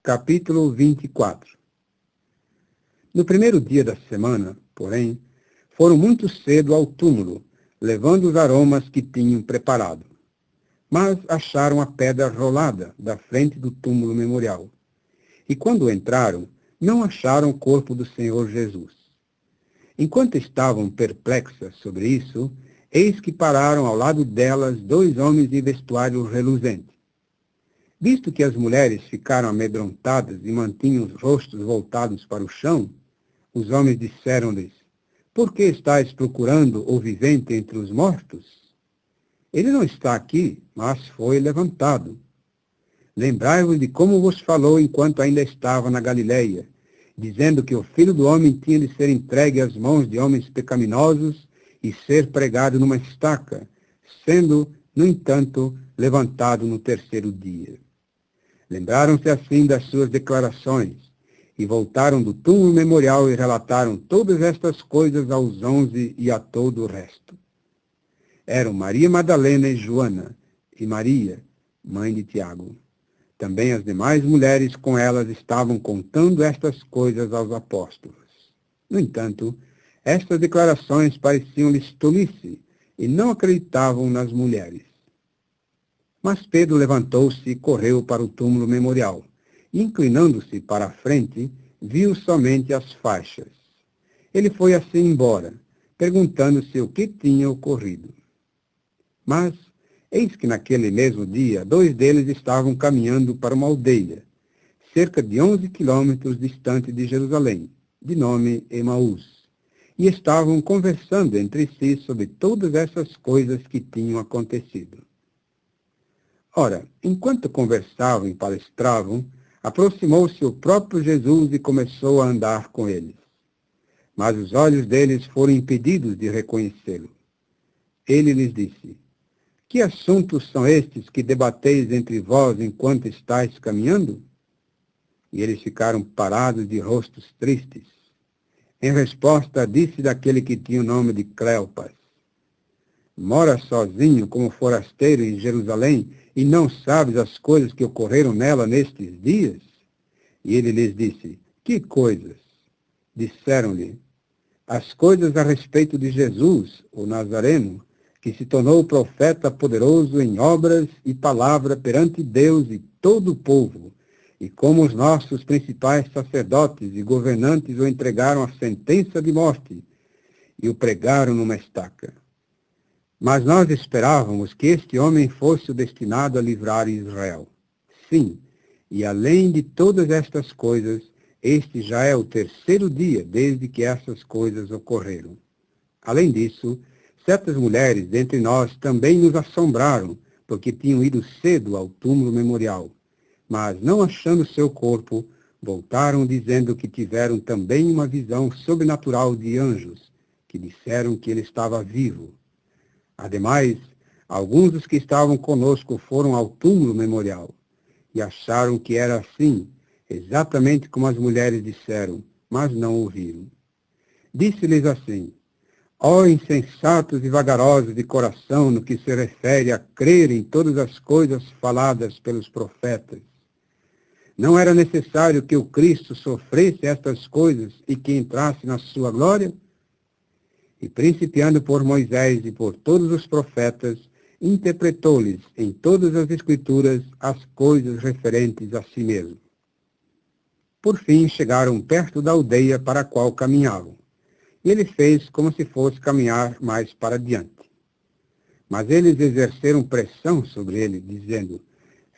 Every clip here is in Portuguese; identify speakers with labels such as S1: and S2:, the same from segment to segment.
S1: Capítulo 24. No primeiro dia da semana, porém, foram muito cedo ao túmulo, levando os aromas que tinham preparado. Mas acharam a pedra rolada da frente do túmulo memorial. E quando entraram, não acharam o corpo do Senhor Jesus. Enquanto estavam perplexas sobre isso, eis que pararam ao lado delas 2 homens de vestuário reluzente. Visto que as mulheres ficaram amedrontadas e mantinham os rostos voltados para o chão, os homens disseram-lhes: Por que estáis procurando o vivente entre os mortos? Ele não está aqui, mas foi levantado. Lembrai-vos de como vos falou enquanto ainda estava na Galileia, dizendo que o Filho do Homem tinha de ser entregue às mãos de homens pecaminosos e ser pregado numa estaca, sendo, no entanto, levantado no 3º dia. Lembraram-se assim das suas declarações, e voltaram do túmulo memorial e relataram todas estas coisas aos 11 e a todo o resto. Eram Maria Madalena e Joana, e Maria, mãe de Tiago. Também as demais mulheres com elas estavam contando estas coisas aos apóstolos. No entanto, estas declarações pareciam-lhes tolice, e não acreditavam nas mulheres. Mas Pedro levantou-se e correu para o túmulo memorial, e, inclinando-se para a frente, viu somente as faixas. Ele foi assim embora, perguntando-se o que tinha ocorrido. Mas, eis que naquele mesmo dia, 2 deles estavam caminhando para uma aldeia, cerca de 11 quilômetros distante de Jerusalém, de nome Emaús, e estavam conversando entre si sobre todas essas coisas que tinham acontecido. Ora, enquanto conversavam e palestravam, aproximou-se o próprio Jesus e começou a andar com eles. Mas os olhos deles foram impedidos de reconhecê-lo. Ele lhes disse: Que assuntos são estes que debateis entre vós enquanto estáis caminhando? E eles ficaram parados de rostos tristes. Em resposta, disse daquele que tinha o nome de Cleopas: Mora sozinho como forasteiro em Jerusalém e não sabes as coisas que ocorreram nela nestes dias? E ele lhes disse: Que coisas? Disseram-lhe: As coisas a respeito de Jesus, o Nazareno, que se tornou profeta poderoso em obras e palavra perante Deus e todo o povo, e como os nossos principais sacerdotes e governantes o entregaram à sentença de morte e o pregaram numa estaca. Mas nós esperávamos que este homem fosse o destinado a livrar Israel. Sim, e além de todas estas coisas, este já é o 3º dia desde que essas coisas ocorreram. Além disso, certas mulheres dentre nós também nos assombraram, porque tinham ido cedo ao túmulo memorial, mas não achando seu corpo, voltaram dizendo que tiveram também uma visão sobrenatural de anjos, que disseram que ele estava vivo. Ademais, alguns dos que estavam conosco foram ao túmulo memorial e acharam que era assim, exatamente como as mulheres disseram, mas não ouviram. Disse-lhes assim: Ó insensatos e vagarosos de coração no que se refere a crer em todas as coisas faladas pelos profetas. Não era necessário que o Cristo sofresse estas coisas e que entrasse na sua glória? E principiando por Moisés e por todos os profetas, interpretou-lhes em todas as Escrituras as coisas referentes a si mesmo. Por fim, chegaram perto da aldeia para a qual caminhavam, e ele fez como se fosse caminhar mais para diante. Mas eles exerceram pressão sobre ele, dizendo: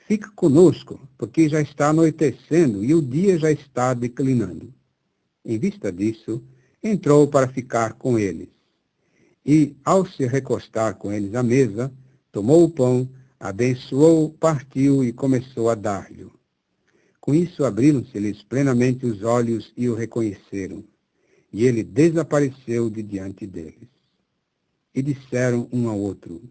S1: Fica conosco, porque já está anoitecendo e o dia já está declinando. Em vista disso, entrou para ficar com eles. E, ao se recostar com eles à mesa, tomou o pão, abençoou, partiu e começou a dar-lhe. Com isso abriram-se-lhes plenamente os olhos e o reconheceram. E ele desapareceu de diante deles. E disseram um ao outro: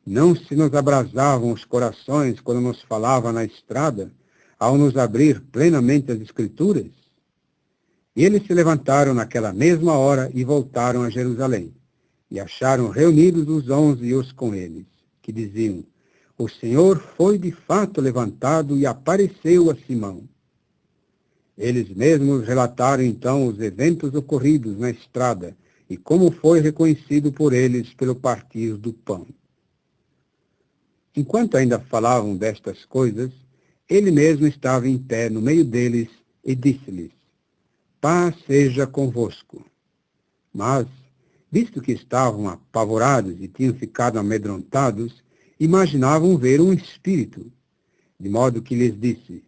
S1: Não se nos abrasavam os corações quando nos falava na estrada, ao nos abrir plenamente as Escrituras? E eles se levantaram naquela mesma hora e voltaram a Jerusalém. E acharam reunidos os 11 e os com eles, que diziam: O Senhor foi de fato levantado e apareceu a Simão. Eles mesmos relataram então os eventos ocorridos na estrada e como foi reconhecido por eles pelo partir do pão. Enquanto ainda falavam destas coisas, ele mesmo estava em pé no meio deles e disse-lhes: Paz seja convosco. Mas, visto que estavam apavorados e tinham ficado amedrontados, imaginavam ver um espírito, de modo que lhes disse: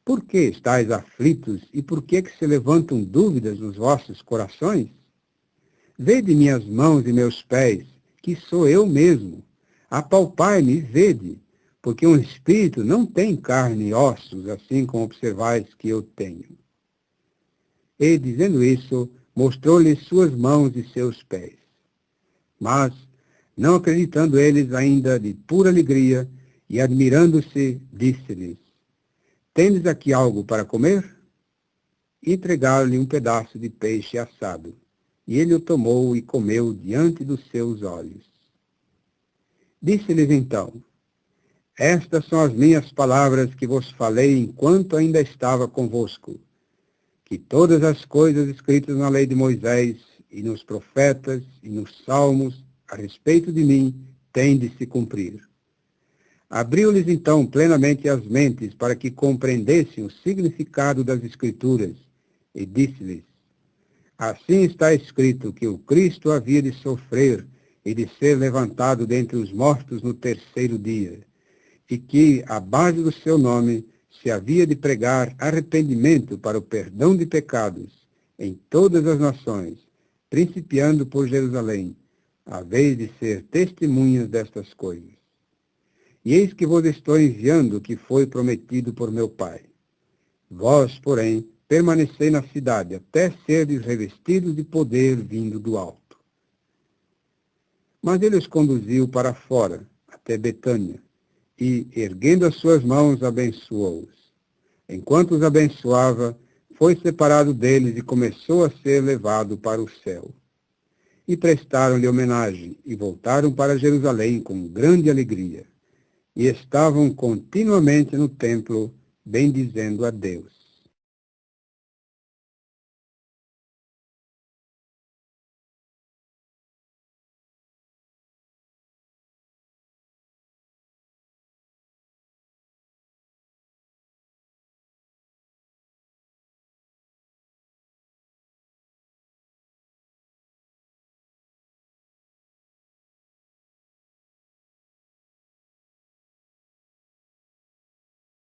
S1: Por que estáis aflitos e por que se levantam dúvidas nos vossos corações? Vede minhas mãos e meus pés, que sou eu mesmo. Apalpai-me e vede, porque um espírito não tem carne e ossos, assim como observais que eu tenho. E, dizendo isso, mostrou-lhes suas mãos e seus pés. Mas, não acreditando eles ainda de pura alegria, e admirando-se, disse-lhes: Tendes aqui algo para comer? E entregaram-lhe um pedaço de peixe assado, e ele o tomou e comeu diante dos seus olhos. Disse-lhes então: Estas são as minhas palavras que vos falei enquanto ainda estava convosco, que todas as coisas escritas na lei de Moisés, e nos profetas, e nos salmos, a respeito de mim, têm de se cumprir. Abriu-lhes então plenamente as mentes para que compreendessem o significado das Escrituras, e disse-lhes: Assim está escrito que o Cristo havia de sofrer e de ser levantado dentre os mortos no terceiro dia, e que, à base do seu nome, se havia de pregar arrependimento para o perdão de pecados em todas as nações, principiando por Jerusalém, a vez de ser testemunhas destas coisas. E eis que vos estou enviando o que foi prometido por meu Pai. Vós, porém, permanecei na cidade, até serdes revestidos de poder vindo do alto. Mas ele os conduziu para fora, até Betânia, e, erguendo as suas mãos, abençoou-os. Enquanto os abençoava, foi separado deles e começou a ser levado para o céu. E prestaram-lhe homenagem, e voltaram para Jerusalém com grande alegria. E estavam continuamente no templo, bendizendo a Deus.